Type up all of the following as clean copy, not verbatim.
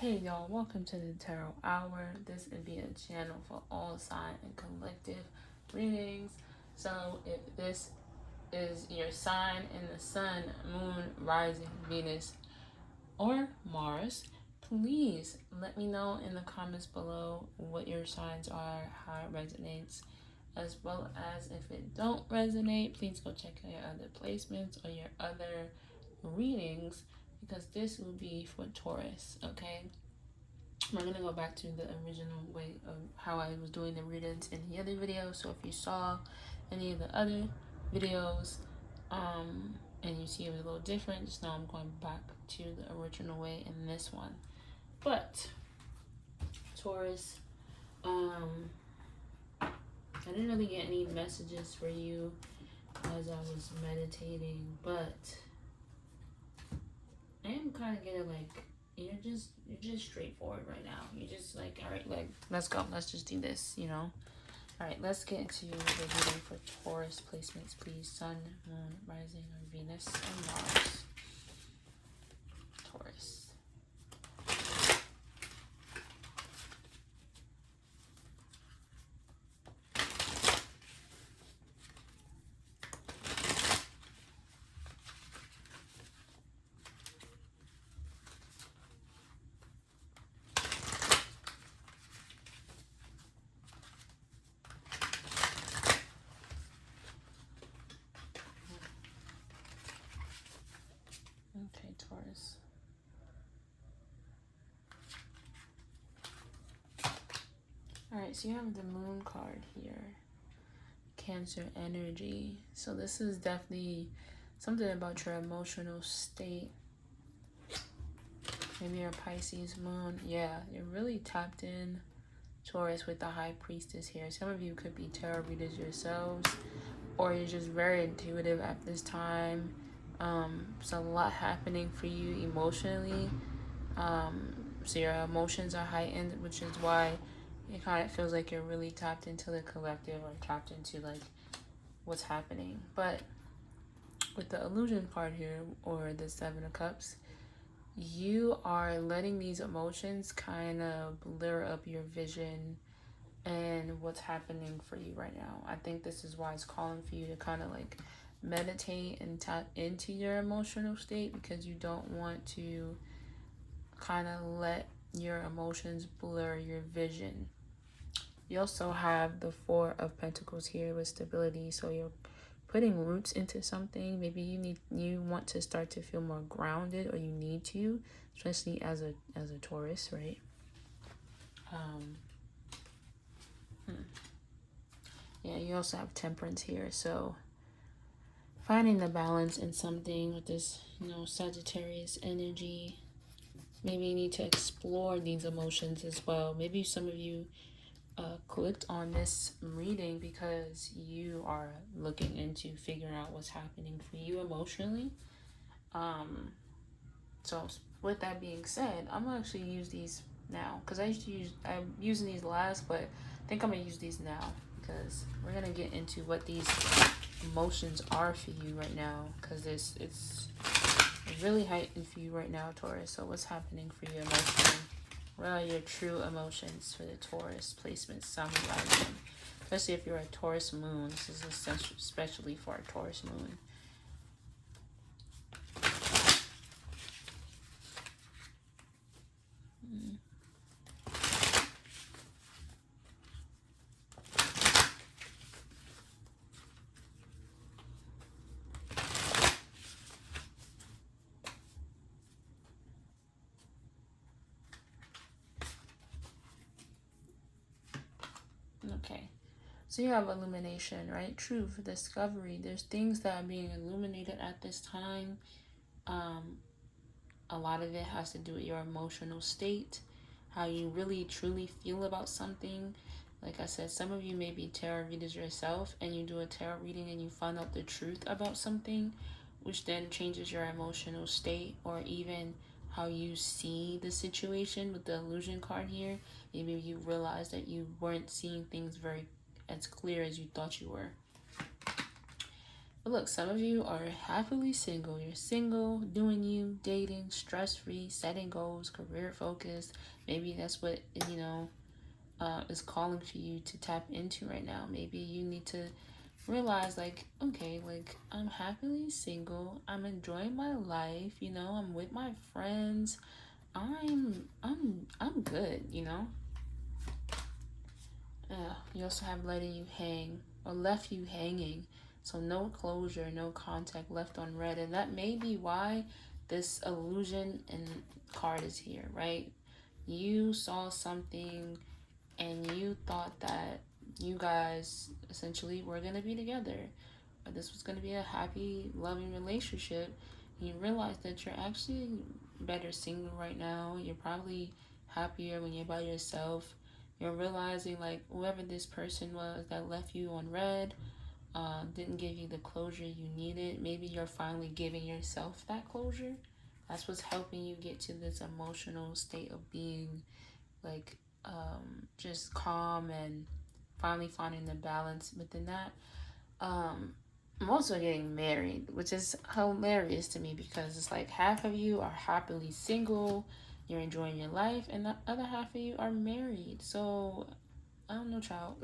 Hey y'all, welcome to the Tarot Hour. This would be a channel for all sign and collective readings. So if this is your sign in the sun, moon, rising, Venus, or Mars, please let me know in the comments below what your signs are, how it resonates, as well as if it don't resonate, please go check out your other placements or your other readings, because this will be for Taurus, okay? We're going to go back to the original way of how I was doing the readings in the other video. So if you saw any of the other videos and you see it was a little different, just know I'm going back to the original way in this one. But Taurus, I didn't really get any messages for you as I was meditating, but I am kind of getting like, you're just straightforward right now. You're just like, all right, like, let's go. Let's just do this, you know? All right, let's get into the reading for Taurus placements, please. Sun, Moon, Rising, or Venus, and Mars. Taurus. Okay, Taurus. Alright, so you have the Moon card here. Cancer energy. So this is definitely something about your emotional state. Maybe you're a Pisces Moon. Yeah, you're really tapped in, Taurus, with the High Priestess here. Some of you could be tarot readers yourselves, or you're just very intuitive at this time. There's a lot happening for you emotionally. So your emotions are heightened, which is why it kind of feels like you're really tapped into the collective, or tapped into like what's happening. But with the illusion card here, or the Seven of Cups, you are letting these emotions kind of blur up your vision and what's happening for you right now. I think this is why it's calling for you to kind of like meditate and tap into your emotional state, because you don't want to kind of let your emotions blur your vision. You also have the Four of Pentacles here with stability, so you're putting roots into something. Maybe you want to start to feel more grounded, or you need to, especially as a Taurus, right? Yeah, you also have Temperance here, so finding the balance in something with this, Sagittarius energy. Maybe you need to explore these emotions as well. Maybe some of you clicked on this reading because you are looking into figuring out what's happening for you emotionally. So with that being said, I'm gonna actually use these now, because I'm using these last, but I think I'm gonna use these now, because we're gonna get into what these emotions are for you right now, because it's really heightened for you right now, Taurus. So what's happening for you emotionally? What are your true emotions for the Taurus placement, Sun, Rising? Especially if you're a Taurus Moon. This is especially for a Taurus Moon. Okay, so you have illumination, right? Truth, discovery. There's things that are being illuminated at this time. A lot of it has to do with your emotional state, how you really truly feel about something. Like I said, some of you may be tarot readers yourself, and you do a tarot reading and you find out the truth about something, which then changes your emotional state, or even how you see the situation. With the illusion card here, maybe you realize that you weren't seeing things very as clear as you thought you were. But look, some of you are happily single. You're single, doing you, dating, stress-free, setting goals, career focused. Maybe that's what, is calling for you to tap into right now. Maybe you need to realize, like, okay, like, I'm happily single. I'm enjoying my life. I'm with my friends. I'm good. You also have letting you hang or left you hanging. So no closure, no contact, left on red. And that may be why this illusion and card is here, right? You saw something and you thought that you guys essentially were going to be together. Or this was going to be a happy, loving relationship. And you realize that you're actually better single right now. You're probably happier when you're by yourself. You're realizing, like, whoever this person was that left you on red, didn't give you the closure you needed. Maybe you're finally giving yourself that closure. That's what's helping you get to this emotional state of being, like, just calm and finally finding the balance within that. I'm also getting married, which is hilarious to me because it's like half of you are happily single, you're enjoying your life, and the other half of you are married. So I don't know, child.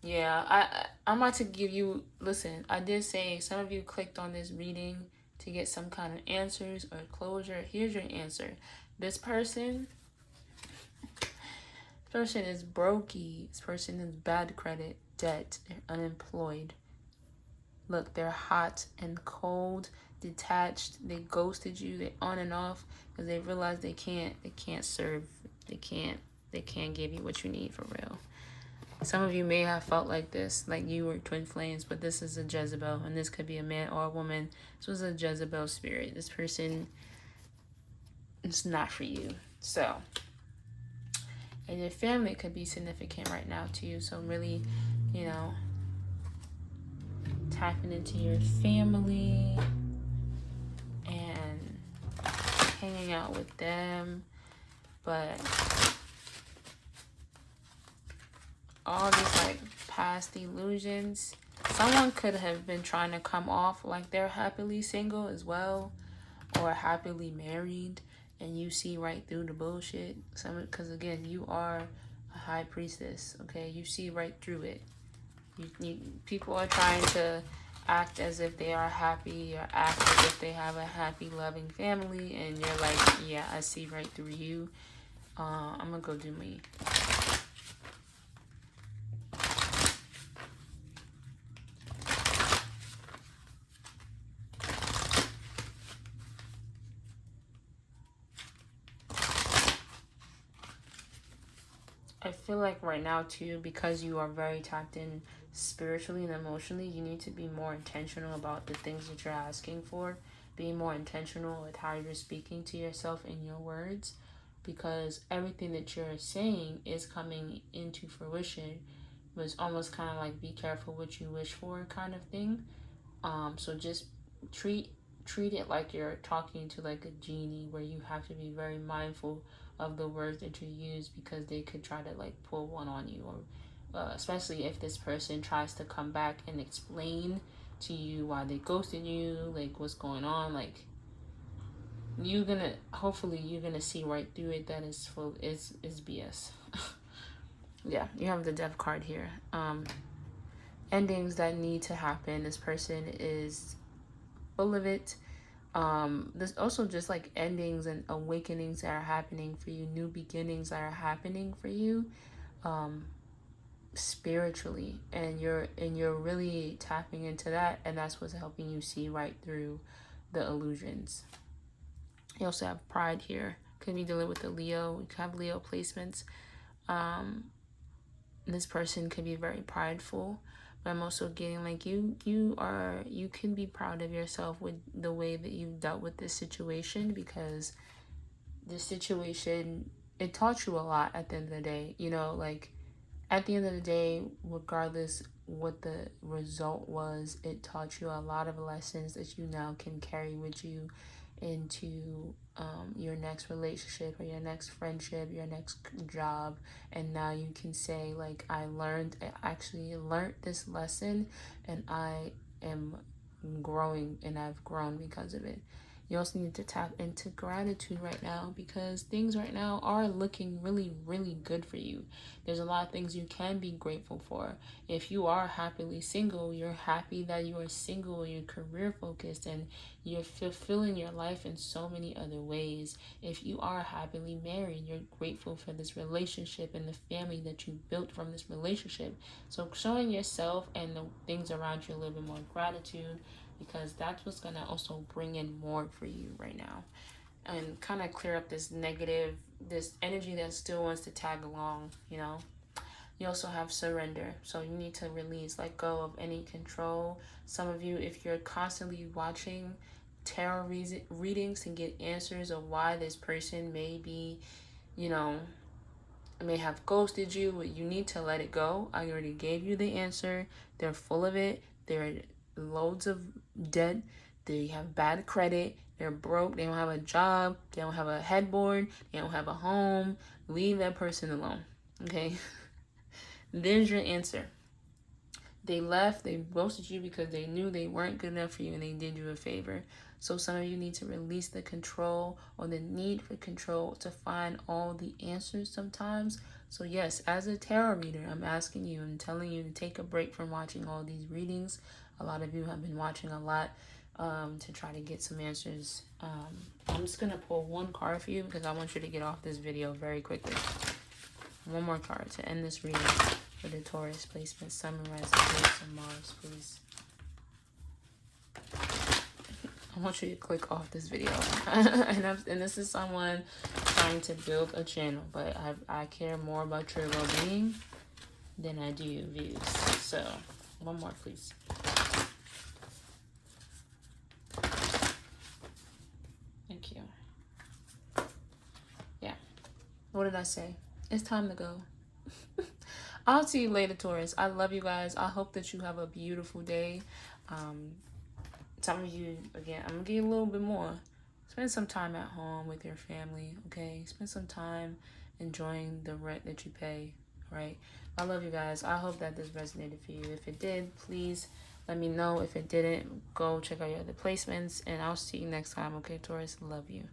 Yeah, I'm about to give you. Listen, I did say some of you clicked on this reading to get some kind of answers or closure. Here's your answer. This person is brokey. This person is bad credit, debt, they're unemployed. Look, they're hot and cold, detached. They ghosted you. They're on and off because they realize they can't serve. They can't give you what you need for real. Some of you may have felt like this, like you were twin flames, but this is a Jezebel, and this could be a man or a woman. This was a Jezebel spirit. This person is not for you. So, and your family could be significant right now to you. So really, tapping into your family and hanging out with them. But all these like past illusions, someone could have been trying to come off like they're happily single as well or happily married, and you see right through the bullshit. Because again, you are a high priestess, okay? You see right through it. People are trying to act as if they are happy or act as if they have a happy, loving family, and you're like, yeah, I see right through you. I'm gonna go do me. I feel like right now too, because you are very tapped in spiritually and emotionally, you need to be more intentional about the things that you're asking for. Being more intentional with how you're speaking to yourself in your words, because everything that you're saying is coming into fruition. But it's almost kind of like be careful what you wish for kind of thing. So just treat it like you're talking to like a genie, where you have to be very mindful of the words that you use, because they could try to like pull one on you, or especially if this person tries to come back and explain to you why they ghosted you, like what's going on. Like hopefully you're gonna see right through it that is BS. Yeah, you have the death card here. Endings that need to happen. This person is full of it. There's also just like endings and awakenings that are happening for you, new beginnings that are happening for you, spiritually, and you're really tapping into that, and that's what's helping you see right through the illusions. You also have pride here. Could be dealing with the Leo. You could have Leo placements. This person could be very prideful, but I'm also getting like you can be proud of yourself with the way that you've dealt with this situation, because this situation, it taught you a lot at the end of the day. Like at the end of the day, regardless what the result was, it taught you a lot of lessons that you now can carry with you into your next relationship or your next friendship, your next job, and now you can say like, I actually learned this lesson, and I am growing, and I've grown because of it. You also need to tap into gratitude right now, because things right now are looking really, really good for you. There's a lot of things you can be grateful for. If you are happily single, you're happy that you are single, you're career focused, and you're fulfilling your life in so many other ways. If you are happily married, you're grateful for this relationship and the family that you built from this relationship. So showing yourself and the things around you a little bit more gratitude, because that's what's going to also bring in more for you right now, and kind of clear up this negative, this energy that still wants to tag along, you know. You also have surrender. So you need to release, let go of any control. Some of you, if you're constantly watching tarot readings to get answers of why this person may be, you know, may have ghosted you, you need to let it go. I already gave you the answer. They're full of it. They're loads of debt. They have bad credit. They're broke. They don't have a job. They don't have a headboard. They don't have a home. Leave that person alone. Okay? There's your answer. They left, they ghosted you because they knew they weren't good enough for you, and they did you a favor. So some of you need to release the control or the need for control to find all the answers sometimes. So yes, as a tarot reader, I'm asking you and telling you to take a break from watching all these readings. A lot of you have been watching a lot to try to get some answers. I'm just going to pull one card for you because I want you to get off this video very quickly. One more card to end this reading for the Taurus placement. Sun, Rising, Venus, and Mars, please. I want you to click off this video. and this is someone trying to build a channel, but I care more about your well-being than I do views. So, one more, please. Thank you. Yeah. What did I say? It's time to go. I'll see you later, Taurus. I love you guys. I hope that you have a beautiful day. Some of you, again, I'm going to give you a little bit more. Spend some time at home with your family, okay? Spend some time enjoying the rent that you pay, right? I love you guys. I hope that this resonated for you. If it did, please let me know. If it didn't, go check out your other placements. And I'll see you next time, okay, Taurus? Love you.